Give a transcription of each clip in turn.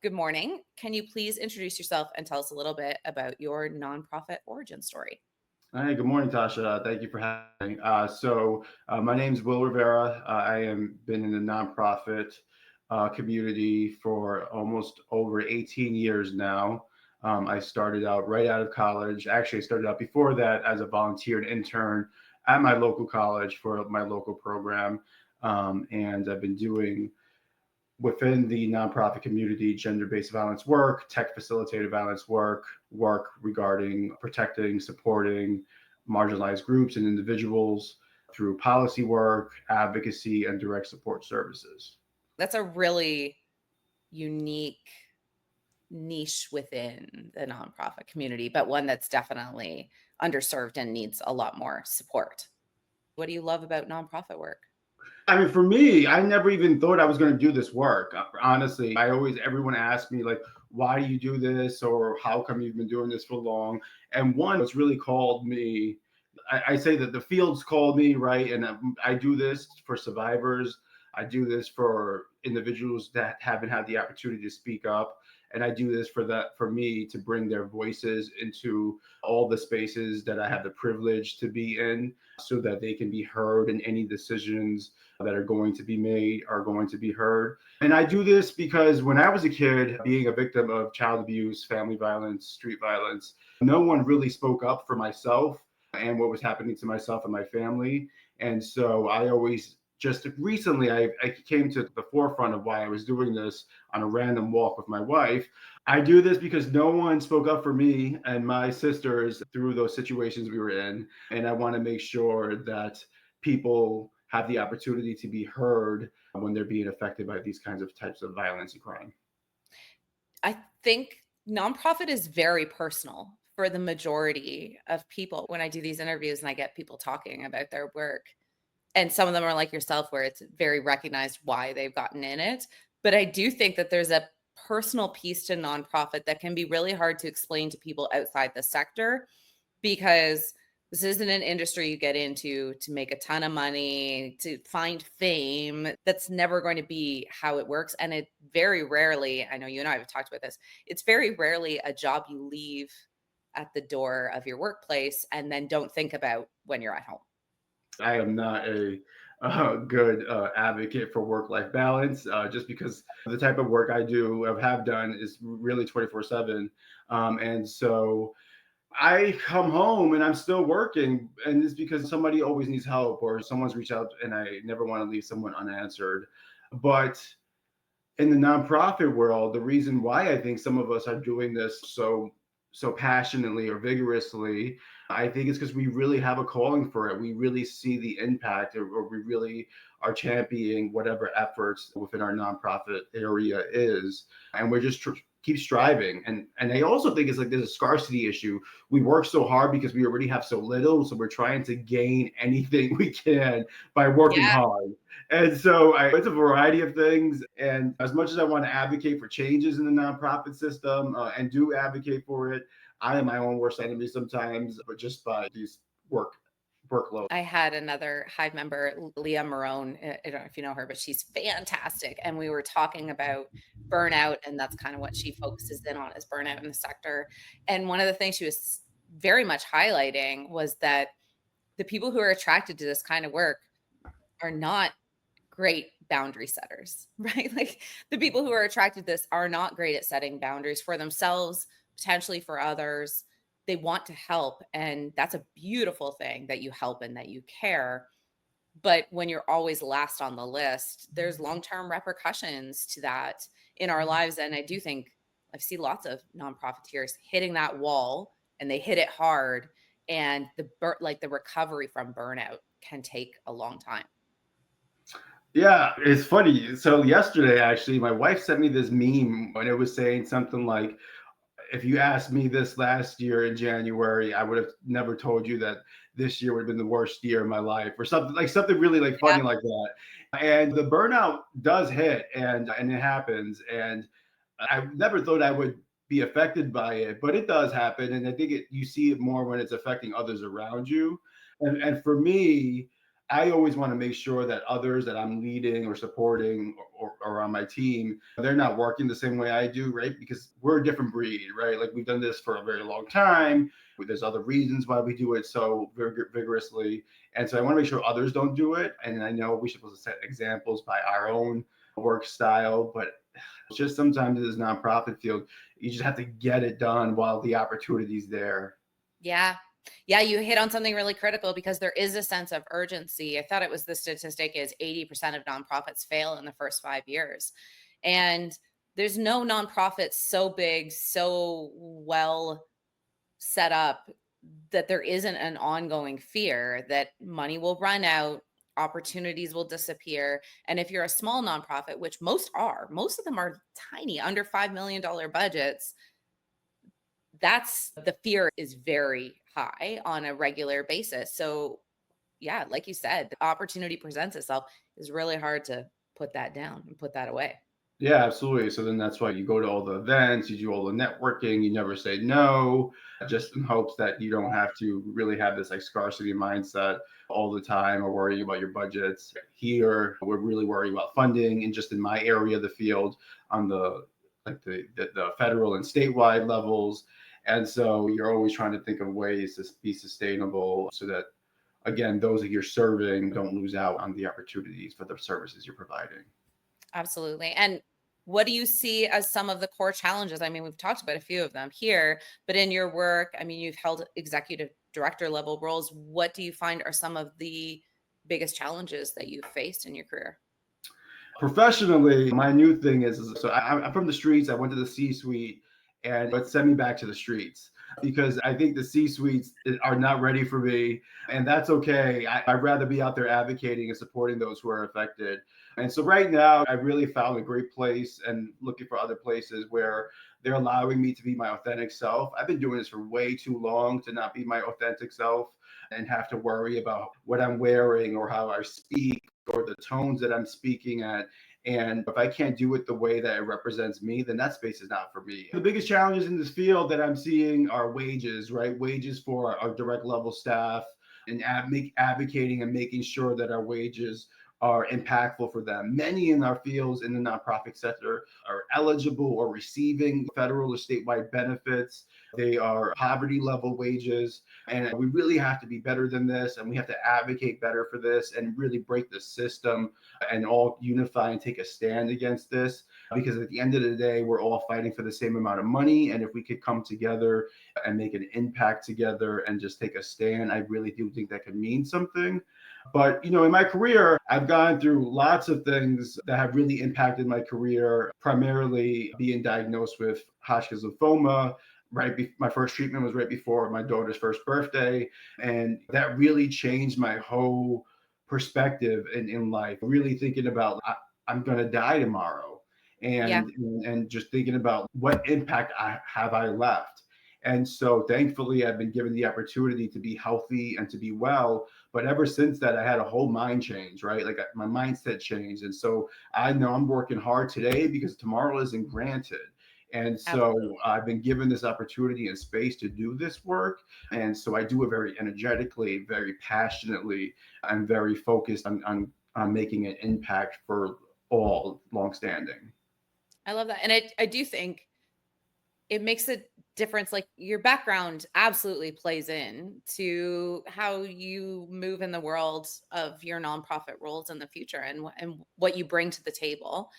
Good morning. Can you please introduce yourself and tell us a little bit about your nonprofit origin story? Hey, good morning, Tasha. Thank you for having me. My name is Will Rivera. I am been in the nonprofit community for almost over 18 years now. I started out right out of college. Actually, I started out before that as a volunteer and intern at my local college for my local program. And I've been doing within the nonprofit community, gender-based violence work, tech facilitated violence work, work regarding protecting, supporting marginalized groups and individuals through policy work, advocacy, and direct support services. That's a really unique niche within the nonprofit community, but one that's definitely underserved and needs a lot more support. What do you love about nonprofit work? I mean, for me, I never even thought I was going to do this work. Honestly, everyone asked me, like, why do you do this? Or how come you've been doing this for long? And one, what's really called me, I say that the fields called me, right? And I do this for survivors. I do this for individuals that haven't had the opportunity to speak up. And I do this for me to bring their voices into all the spaces that I have the privilege to be in so that they can be heard in any decisions that are going to be made are going to be heard. And I do this because when I was a kid, being a victim of child abuse, family violence, street violence, no one really spoke up for myself and what was happening to myself and my family. And so I always just recently I came to the forefront of why I was doing this on a random walk with my wife. I do this because no one spoke up for me and my sisters through those situations we were in. And I want to make sure that people have the opportunity to be heard when they're being affected by these kinds of types of violence and crime. I think nonprofit is very personal for the majority of people. When I do these interviews and I get people talking about their work, and some of them are like yourself, where it's very recognized why they've gotten in it. But I do think that there's a personal piece to nonprofit that can be really hard to explain to people outside the sector because this isn't an industry you get into to make a ton of money, to find fame. That's never going to be how it works. And it very rarely, I know you and I have talked about this, it's very rarely a job you leave at the door of your workplace and then don't think about when you're at home. I am not a good advocate for work-life balance, just because the type of work I do, have done, is really 24/7, and so I come home and I'm still working, and it's because somebody always needs help or someone's reached out, and I never want to leave someone unanswered. But in the nonprofit world, the reason why I think some of us are doing this so passionately or vigorously, I think it's because we really have a calling for it. We really see the impact, or we really are championing whatever efforts within our nonprofit area is, and we're just keep striving. And I also think it's like there's a scarcity issue. We work so hard because we already have so little, so we're trying to gain anything we can by working Yeah. hard. And so it's a variety of things. And as much as I want to advocate for changes in the nonprofit system, and do advocate for it, I am my own worst enemy sometimes, but just by these workload. I had another Hive member, Leah Marone. I don't know if you know her, but she's fantastic. And we were talking about burnout, and that's kind of what she focuses in on is burnout in the sector. And one of the things she was very much highlighting was that the people who are attracted to this kind of work are not great boundary setters, right? Like the people who are attracted to this are not great at setting boundaries for themselves, potentially for others. They want to help. And that's a beautiful thing that you help and that you care. But when you're always last on the list, there's long term repercussions to that in our lives. And I do think I've seen lots of nonprofiteers hitting that wall and they hit it hard. And like the recovery from burnout can take a long time. Yeah, it's funny. So yesterday, actually, my wife sent me this meme, and it was saying something like, if you asked me this last year in January, I would have never told you that this year would have been the worst year of my life, or something really like Yeah. funny like that. And the burnout does hit, and it happens. And I never thought I would be affected by it, but it does happen. And I think you see it more when it's affecting others around you. And for me, I always want to make sure that others that I'm leading or supporting or on my team, they're not working the same way I do, right? Because we're a different breed, right? Like we've done this for a very long time. There's other reasons why we do it so vigorously. And so I want to make sure others don't do it. And I know we're supposed to set examples by our own work style, but just sometimes in this nonprofit field, you just have to get it done while the opportunity's there. Yeah. Yeah, you hit on something really critical because there is a sense of urgency. I thought it was the statistic is 80% of nonprofits fail in the first 5 years. And there's no nonprofit so big, so well set up that there isn't an ongoing fear that money will run out, opportunities will disappear. And if you're a small nonprofit, which most of them are tiny, under $5 million budgets, that's the fear is very high on a regular basis. So, yeah, like you said, the opportunity presents itself is really hard to put that down and put that away. Yeah, absolutely. So then that's why you go to all the events, you do all the networking, you never say no, just in hopes that you don't have to really have this like scarcity mindset all the time or worrying about your budgets. Here, we're really worried about funding and just in my area of the field on the the federal and statewide levels. And so you're always trying to think of ways to be sustainable so that again, those that you're serving don't lose out on the opportunities for the services you're providing. Absolutely. And what do you see as some of the core challenges? I mean, we've talked about a few of them here, but in your work, I mean, you've held executive director level roles. What do you find are some of the biggest challenges that you've faced in your career? Professionally, my new thing is so I'm from the streets. I went to the C suite, and let's send me back to the streets because I think the C suites are not ready for me, and that's okay. I'd rather be out there advocating and supporting those who are affected. And so right now, I've really found a great place and looking for other places where they're allowing me to be my authentic self. I've been doing this for way too long to not be my authentic self and have to worry about what I'm wearing or how I speak or the tones that I'm speaking at. And if I can't do it the way that it represents me, then that space is not for me. The biggest challenges in this field that I'm seeing are wages, right? Wages for our direct level staff and advocating and making sure that our wages are impactful for them. Many in our fields in the nonprofit sector are eligible or receiving federal or statewide benefits. They are poverty level wages. And we really have to be better than this. And we have to advocate better for this and really break the system and all unify and take a stand against this. Because at the end of the day, we're all fighting for the same amount of money. And if we could come together and make an impact together and just take a stand, I really do think that could mean something. But, you know, in my career, I've gone through lots of things that have really impacted my career, primarily being diagnosed with Hodgkin's lymphoma. My first treatment was right before my daughter's first birthday. And that really changed my whole perspective in life, really thinking about I'm going to die tomorrow Yeah, and just thinking about what impact I left. And so thankfully, I've been given the opportunity to be healthy and to be well. But ever since that, I had a whole mind change, right? Like my mindset changed. And so I know I'm working hard today because tomorrow isn't granted. And so absolutely. I've been given this opportunity and space to do this work. And so I do it very energetically, very passionately, and very focused on making an impact for all longstanding. I love that. And I do think it makes a difference. Like your background absolutely plays in to how you move in the world of your nonprofit roles in the future and, and what you bring to the table.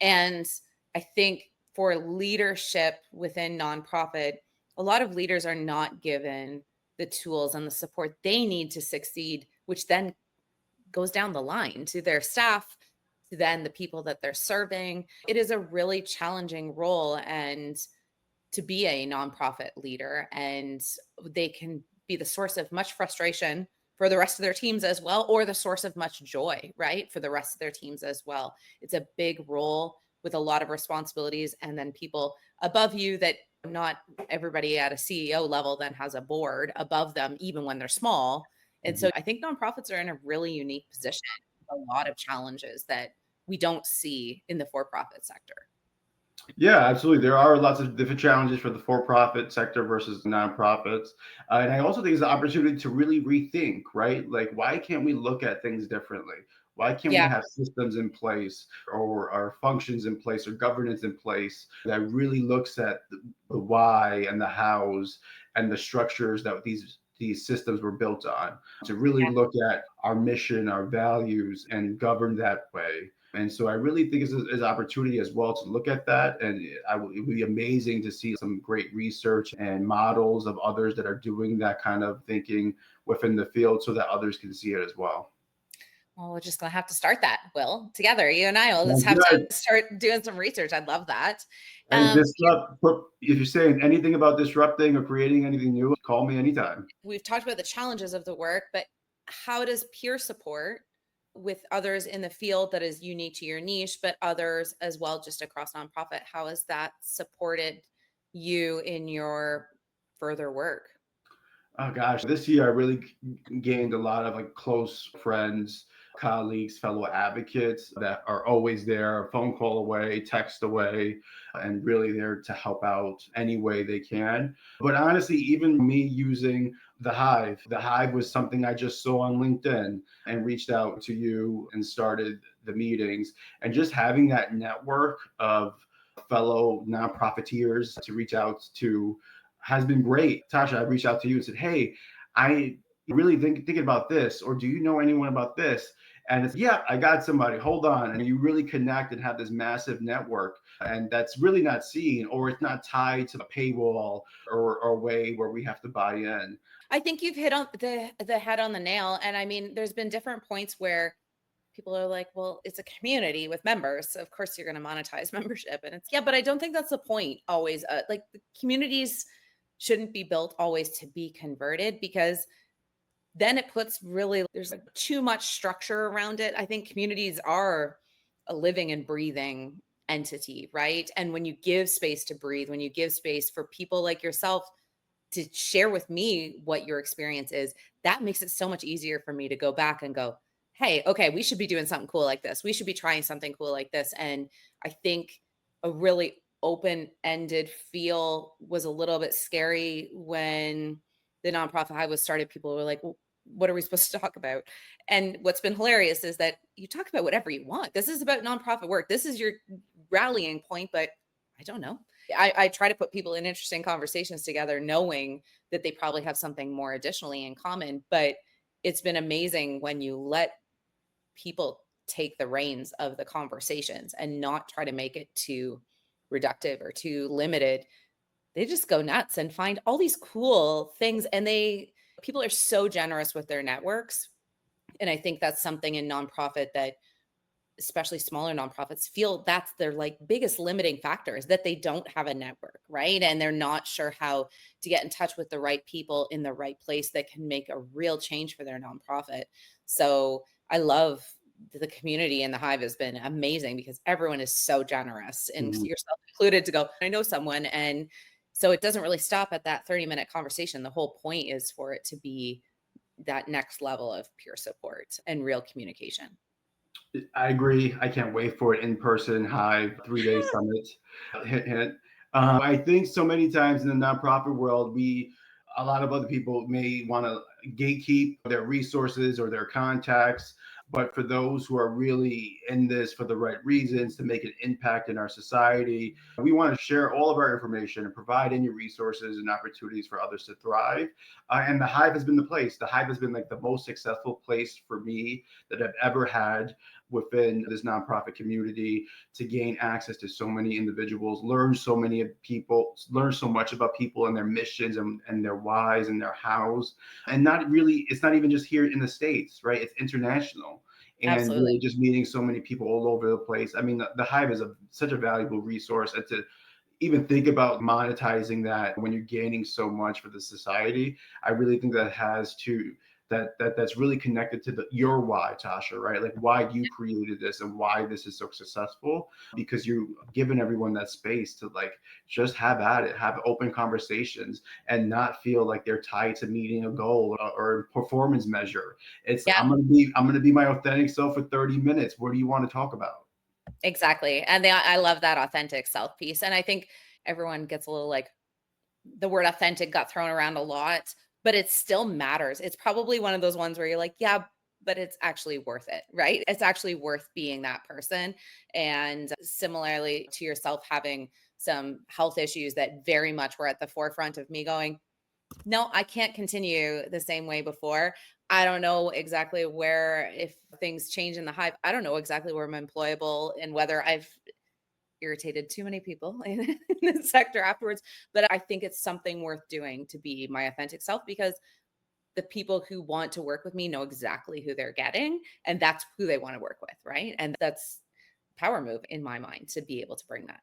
And I think for leadership within nonprofit, a lot of leaders are not given the tools and the support they need to succeed, which then goes down the line to their staff, to then the people that they're serving. It is a really challenging role and to be a nonprofit leader, and they can be the source of much frustration for the rest of their teams as well, or the source of much joy, right? For the rest of their teams as well. It's a big role with a lot of responsibilities, and then people above you that not everybody at a CEO level then has a board above them, even when they're small. And so I think nonprofits are in a really unique position with a lot of challenges that we don't see in the for profit sector. Yeah, absolutely. There are lots of different challenges for the for-profit sector versus nonprofits. And I also think it's an opportunity to really rethink, right? Like, why can't we look at things differently? Why can't we Yeah. have systems in place or functions in place or governance in place that really looks at the why and the hows and the structures that these systems were built on, to really Yeah. look at our mission, our values, and govern that way. And so I really think it's an opportunity as well to look at that. And it would be amazing to see some great research and models of others that are doing that kind of thinking within the field so that others can see it as well. Well, we're just gonna have to start that, Will, together. You and I will just Sounds have to good. start doing some research. I'd love that. And Peer if you're saying anything about disrupting or creating anything new, call me anytime. We've talked about the challenges of the work, but how does peer support with others in the field that is unique to your niche, but others as well, just across nonprofit, how has that supported you in your further work? Oh gosh, this year I really gained a lot of like close friends, colleagues, fellow advocates that are always there, a phone call away, text away, and really there to help out any way they can. But honestly, even me using the Hive was something I just saw on LinkedIn and reached out to you and started the meetings. And just having that network of fellow nonprofiteers to reach out to has been great. Tasha, I reached out to you and said, "Hey, I really thinking about this, or do you know anyone about this?" And it's, yeah, I got somebody. Hold on, and you really connect and have this massive network, and that's really not seen, or it's not tied to a paywall or a way where we have to buy in. I think you've hit on the head on the nail. And I mean, there's been different points where people are like, well, it's a community with members. So of course you're going to monetize membership. And it's, yeah, but I don't think that's the point always. Like the communities shouldn't be built always to be converted because then it puts really, there's like too much structure around it. I think communities are a living and breathing entity, right? And when you give space to breathe, when you give space for people like yourself to share with me what your experience is, that makes it so much easier for me to go back and go, hey, okay, we should be doing something cool like this. We should be trying something cool like this. And I think a really open ended feel was a little bit scary when the Nonprofit Hive was started. People were like, well, what are we supposed to talk about? And what's been hilarious is that you talk about whatever you want. This is about nonprofit work. This is your rallying point, but I don't know. I try to put people in interesting conversations together, knowing that they probably have something more additionally in common. But it's been amazing when you let people take the reins of the conversations and not try to make it too reductive or too limited. They just go nuts and find all these cool things. And people are so generous with their networks. And I think that's something in nonprofit that especially smaller nonprofits feel that's their like biggest limiting factor is that they don't have a network, right? And they're not sure how to get in touch with the right people in the right place that can make a real change for their nonprofit. So I love the community in the Hive has been amazing because everyone is so generous and Mhm. yourself included to go, I know someone. And so it doesn't really stop at that 30-minute conversation. The whole point is for it to be that next level of peer support and real communication. I agree. I can't wait for it in person Hive 3 day summit. Hint, hint. I think so many times in the nonprofit world, a lot of other people may want to gatekeep their resources or their contacts. But for those who are really in this for the right reasons to make an impact in our society, we want to share all of our information and provide any resources and opportunities for others to thrive. And the Hive has been the place. The Hive has been like the most successful place for me that I've ever had within this nonprofit community to gain access to so many individuals, learn so many people, learn so much about people and their missions and their whys and their hows. And not really, it's not even just here in the States, right? It's international. And really Absolutely. just meeting so many people all over the place. I mean, the Hive is such a valuable resource. And to even think about monetizing that when you're gaining so much for the society, I really think that has to that's really connected to your why, Tasha, right? Like why you created this and why this is so successful, because you've given everyone that space to like just have at it, have open conversations and not feel like they're tied to meeting a goal or performance measure. It's Yeah. I'm gonna be my authentic self for 30 minutes. What do you want to talk about? Exactly. And I love that authentic self piece. And I think everyone gets a little like the word authentic got thrown around a lot, but it still matters. It's probably one of those ones where you're like, yeah, but it's actually worth it, right? It's actually worth being that person. And similarly to yourself having some health issues that very much were at the forefront of me going, no, I can't continue the same way before. I don't know exactly where, if things change in the hive, I don't know exactly where I'm employable and whether I've irritated too many people in the sector afterwards. But I think it's something worth doing to be my authentic self because the people who want to work with me know exactly who they're getting and that's who they want to work with. Right. And that's power move in my mind to be able to bring that.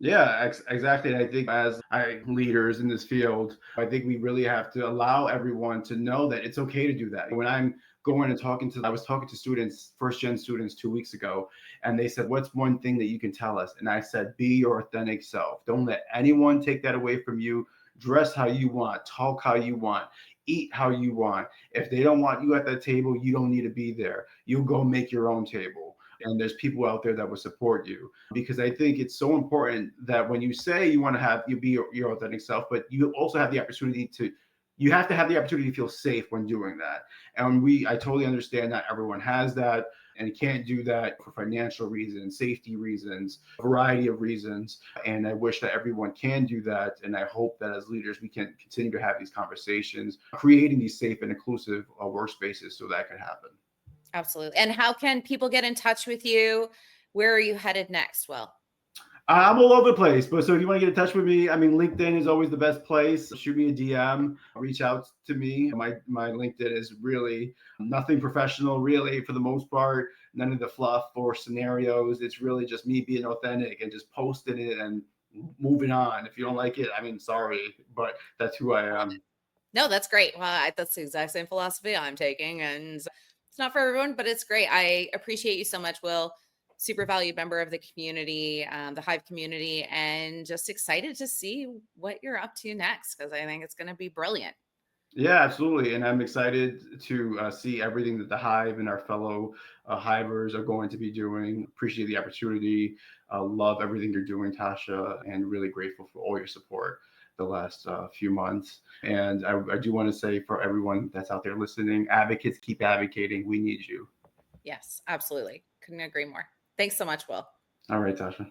Yeah, exactly. And I think as leaders in this field, I think we really have to allow everyone to know that it's okay to do that. When I'm going and I was talking to students, first gen students 2 weeks ago, and they said, "What's one thing that you can tell us?" And I said, "Be your authentic self. Don't let anyone take that away from you. Dress how you want, talk how you want, eat how you want. If they don't want you at that table, you don't need to be there. You go make your own table." And there's people out there that will support you, because I think it's so important that when you say you want to have you be your authentic self, but you also have the opportunity to you have to have the opportunity to feel safe when doing that. And I totally understand that everyone has that and can't do that for financial reasons, safety reasons, a variety of reasons. And I wish that everyone can do that. And I hope that as leaders, we can continue to have these conversations, creating these safe and inclusive workspaces so that can happen. Absolutely. And how can people get in touch with you? Where are you headed next? Well, I'm all over the place, but so if you want to get in touch with me, I mean, LinkedIn is always the best place. Shoot me a DM, reach out to me. My LinkedIn is really nothing professional, really, for the most part. None of the fluff or scenarios. It's really just me being authentic and just posting it and moving on. If you don't like it, I mean, sorry, but that's who I am. no, that's great. Well, that's the exact same philosophy I'm taking. And it's not for everyone, but it's great. I appreciate you so much, Will. Super valued member of the community, the Hive community, and just excited to see what you're up to next because I think it's going to be brilliant. Yeah, absolutely. And I'm excited to see everything that the Hive and our fellow Hivers are going to be doing. Appreciate the opportunity. Love everything you're doing, Tasha, and really grateful for all your support the last few months. And I do want to say for everyone that's out there listening, advocates, keep advocating. We need you. Yes, absolutely. Couldn't agree more. Thanks so much, Will. All right, Tasha.